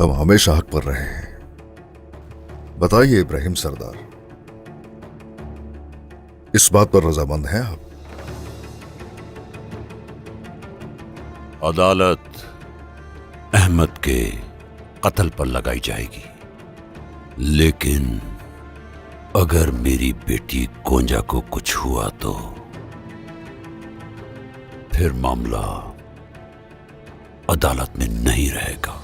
हम हमेशा हक पर रहे हैं। बताइए इब्राहिम सरदार, इस बात पर रजामंद हैं आप? अदालत अहमद के कत्ल पर लगाई जाएगी, लेकिन अगर मेरी बेटी गोंजा को कुछ हुआ तो फिर मामला अदालत में नहीं रहेगा।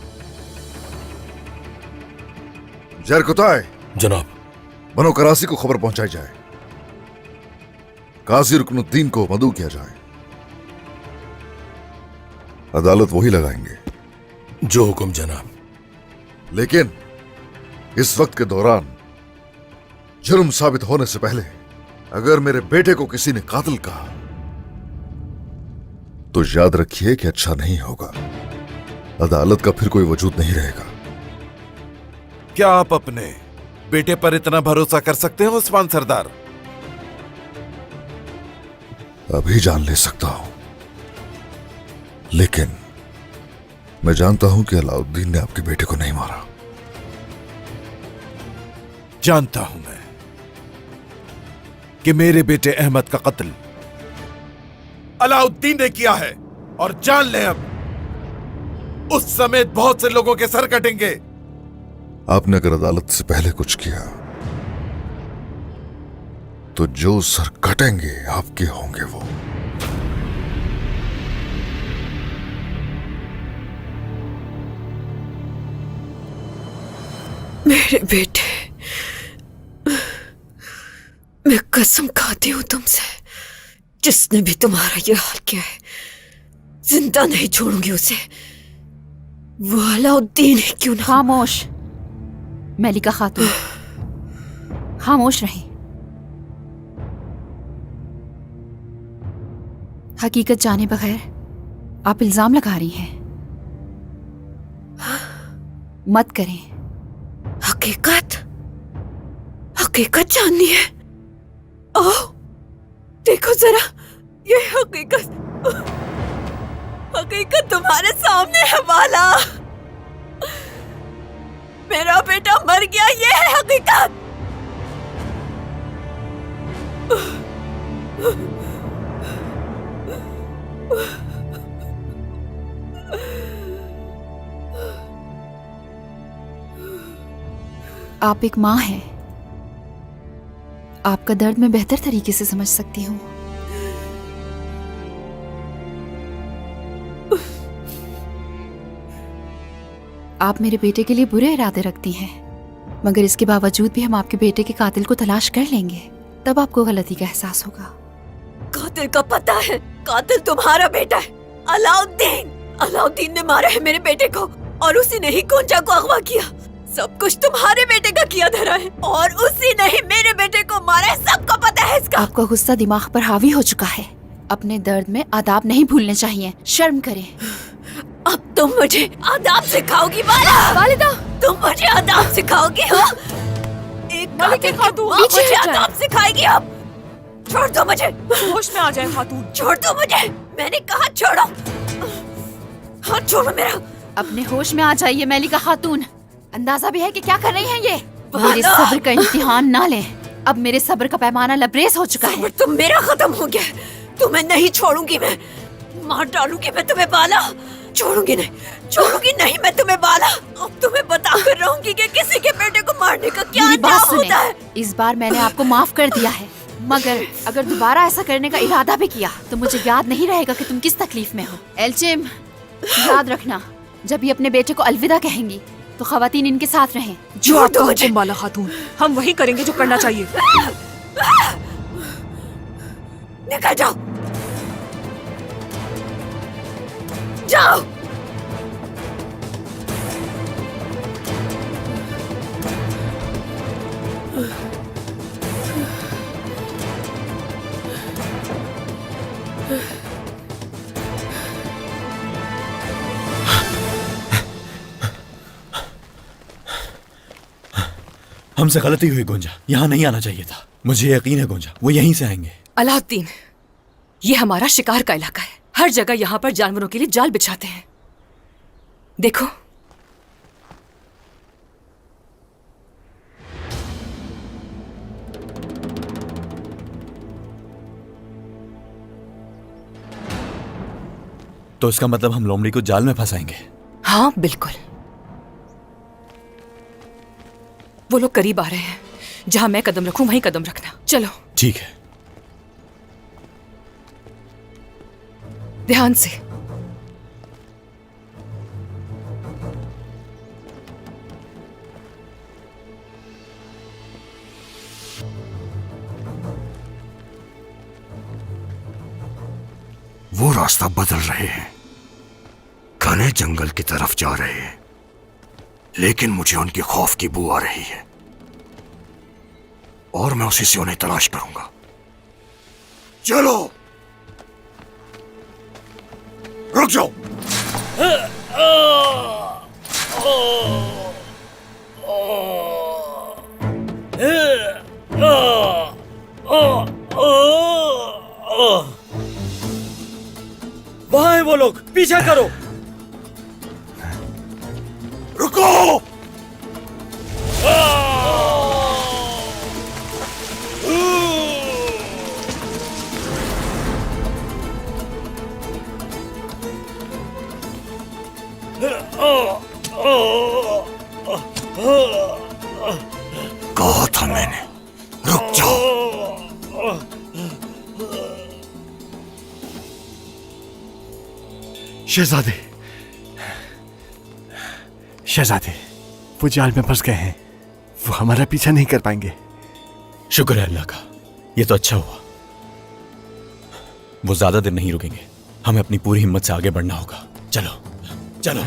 जरकुताय, जनाब। बनो करासी को खबर पहुंचाई जाए, काजी रुकनुद्दीन को मदऊ किया जाए। अदालत वही लगाएंगे। जो हुक्म जनाब। लेकिन इस वक्त के दौरान जुर्म साबित होने से पहले अगर मेरे बेटे को किसी ने कातिल कहा तो याद रखिए कि अच्छा नहीं होगा। अदालत का फिर कोई वजूद नहीं रहेगा। क्या आप अपने बेटे पर इतना भरोसा कर सकते हैं उस्मान सरदार? अभी जान ले सकता हूं, लेकिन मैं जानता हूं कि अलाउद्दीन ने आपके बेटे को नहीं मारा। जानता हूं मैं कि मेरे बेटे अहमद का कत्ल अलाउद्दीन ने किया है, और जान लें अब उस समेत बहुत से लोगों के सर कटेंगे। आपने अगर अदालत से पहले कुछ किया तो जो सर कटेंगे आपके होंगे वो। मेरे बेटे, मैं कसम खाती हूं तुमसे, जिसने भी तुम्हारा ये हाल किया है जिंदा नहीं छोड़ूंगी उसे, वो अलाउद्दीन ही क्यों ना। खामोश मलिका खातून, खामोश रहें। हकीकत जाने बगैर आप इल्जाम लगा रही हैं। मत करें। हकीकत हकीकत जाननी है? आओ देखो जरा, ये हकीकत तुम्हारे सामने है वाला। मेरा बेटा मर गया, ये है हकीकत। आप एक माँ हैं, आपका दर्द मैं बेहतर तरीके से समझ सकती हूँ। आप मेरे बेटे के लिए बुरे इरादे रखती हैं, मगर इसके बावजूद भी हम आपके बेटे के कातिल को तलाश कर लेंगे, तब आपको गलती का एहसास होगा। कातिल का पता है, कातिल तुम्हारा बेटा है, अलाउद्दीन। अलाउद्दीन ने मारा है मेरे बेटे को, और उसी ने ही गोंजा को अगवा किया। सब कुछ तुम्हारे बेटे का किया धरा है, और उसी ने ही मेरे बेटे को मारा है, सबको पता है इसका। आपका गुस्सा दिमाग पर हावी हो चुका है। अपने दर्द में आदाब नहीं भूलने चाहिए, शर्म करें। अब तुम मुझे आदाब सिखाओगी वालिदा? तुम मुझे आदाब सिखाओगी हो? एक कातिल की माँ मुझे आदाब सिखाएगी अब? छोड़ दो मुझे। होश में आ जाए खातून। छोड़ दो मुझे, मैंने कहा छोड़ो। हाथ छोड़ो मेरा। अपने होश में आ जाइए मलिका खातून। अंदाजा भी है कि क्या कर रही हैं ये। मेरे सब्र का इम्तिहान ना लें, अब मेरे सब्र का पैमाना लबरेज हो चुका है। तुम मेरा खत्म हो गया, तुम्हें नहीं छोड़ूंगी मैं, मार डालूंगी मैं तुम्हें बाला। छोड़ूंगी नहीं मैं तुम्हें बाला। अब तुम्हें बता कर रहूंगी कि किसी के बेटे को मारने का क्या अंजाम होता है। इस बार मैंने आपको माफ कर दिया है, मगर अगर दोबारा ऐसा करने का इरादा भी किया तो मुझे याद नहीं रहेगा कि तुम किस तकलीफ में हो। एल्चिम, याद रखना, जब ये अपने बेटे को अलविदा कहेंगी तो खवातीन इनके साथ रहें। जो आपका हुक्म वाला खातून, हम वही करेंगे जो करना चाहिए। निकल जाओ, जाओ। हमसे गलती हुई गोंजा, यहाँ नहीं आना चाहिए था। मुझे यकीन है गोंजा वो यहीं से आएंगे। अलाउद्दीन, ये हमारा शिकार का इलाका है, हर जगह यहाँ पर जानवरों के लिए जाल बिछाते हैं। देखो, तो इसका मतलब हम लोमड़ी को जाल में फंसाएंगे। हाँ बिल्कुल। वो लोग करीब आ रहे हैं, जहां मैं कदम रखूं वहीं कदम रखना। चलो। ठीक है। ध्यान से। वो रास्ता बदल रहे हैं, घने जंगल की तरफ जा रहे हैं, लेकिन मुझे उनके खौफ की बू आ रही है और मैं उसी से उन्हें तलाश करूंगा। चलो, रुक जाओ। वहां है वो लोग, पीछा करो। रुको। कहा था मैंने, रुक जाओ। शहजादे, शहजादे, वो जाल में फंस गए हैं। वो हमारा पीछा नहीं कर पाएंगे। शुक्र है अल्लाह का, ये तो अच्छा हुआ। वो ज्यादा देर नहीं रुकेंगे, हमें अपनी पूरी हिम्मत से आगे बढ़ना होगा। चलो चलो।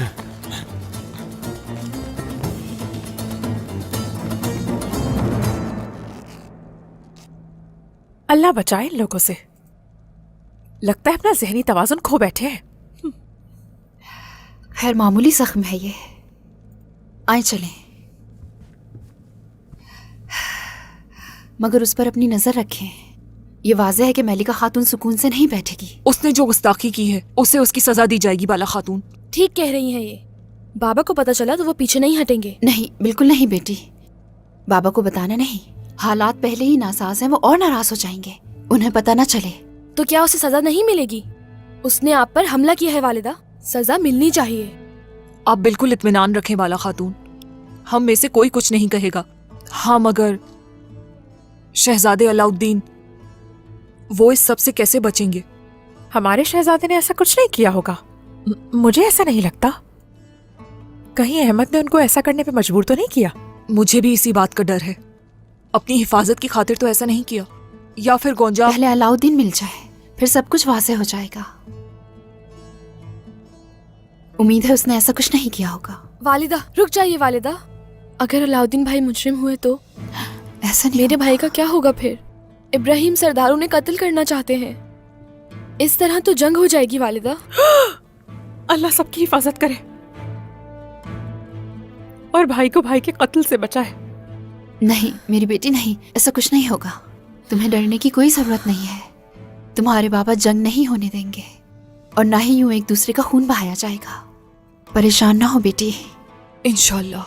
अल्लाह बचाए इन लोगों से। लगता है अपना जहनी तवाजुन खो बैठे हैं। खैर मामूली जख्म है ये। आए चलें, मगर उस पर अपनी नजर रखें। ये वाज़ेह है कि मलिका खातून सुकून से नहीं बैठेगी। उसने जो गुस्ताखी की है उसे उसकी सजा दी जाएगी बाला खातून। ठीक कह रही हैं ये। बाबा को पता चला तो वो पीछे नहीं हटेंगे। नहीं, बिल्कुल नहीं बेटी, बाबा को बताना नहीं। हालात पहले ही नासाज हैं, वो और नाराज हो जाएंगे, उन्हें पता ना चले। तो क्या उसे सजा नहीं मिलेगी? उसने आप पर हमला किया है वालिदा, सजा मिलनी चाहिए। आप बिल्कुल इत्मीनान रखें बाला खातून, हम में से कोई कुछ नहीं कहेगा। हाँ मगर शहजादे अलाउद्दीन, वो इस सब से कैसे बचेंगे? हमारे शहजादे ने ऐसा कुछ नहीं किया होगा। मुझे ऐसा नहीं लगता। कहीं अहमद ने उनको ऐसा करने पे मजबूर तो नहीं किया? मुझे भी इसी बात का डर है। अपनी हिफाजत की खातिर तो ऐसा नहीं किया। या फिर गोंजा पहले अलाउद्दीन मिल जाए, फिर सब कुछ वाज़ेह हो जाएगा। उम्मीद है उसने ऐसा कुछ नहीं किया होगा। वालिदा, रुक जाइए वालिदा। अगर अलाउद्दीन भाई मुजरिम हुए तो ऐसा नहीं, मेरे भाई का क्या होगा फिर? इब्राहिम सरदारों ने कत्ल करना चाहते हैं। इस तरह तो जंग हो जाएगी वालिदा। अल्लाह सबकी हिफाजत करे और भाई को भाई के कत्ल से बचाए। नहीं मेरी बेटी, नहीं, ऐसा कुछ नहीं होगा। तुम्हें डरने की कोई जरूरत नहीं है। तुम्हारे बाबा जंग नहीं होने देंगे और ना ही यूं एक दूसरे का खून बहाया जाएगा। परेशान ना हो बेटी। इंशाल्लाह।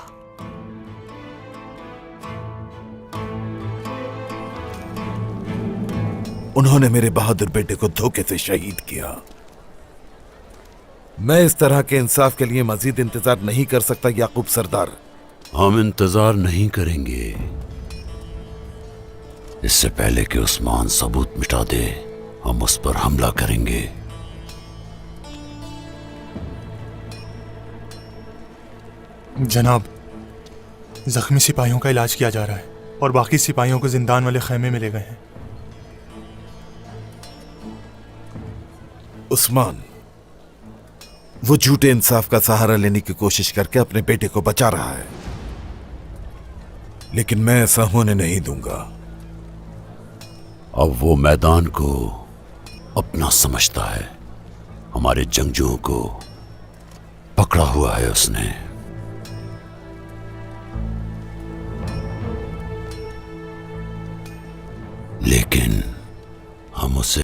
उन्होंने मेरे बहादुर बेटे को धोखे से शहीद किया। मैं इस तरह के इंसाफ के लिए मजीद इंतजार नहीं कर सकता याकूब सरदार। हम इंतजार नहीं करेंगे। इससे पहले कि उस्मान सबूत मिटा दे, हम उस पर हमला करेंगे। जनाब, जख्मी सिपाहियों का इलाज किया जा रहा है और बाकी सिपाहियों को जिंदान वाले खेमे में ले गए हैं। उस्मान वो झूठे इंसाफ का सहारा लेने की कोशिश करके अपने बेटे को बचा रहा है, लेकिन मैं ऐसा होने नहीं दूंगा। अब वो मैदान को अपना समझता है। हमारे जंगजुओं को पकड़ा हुआ है उसने। लेकिन हम उसे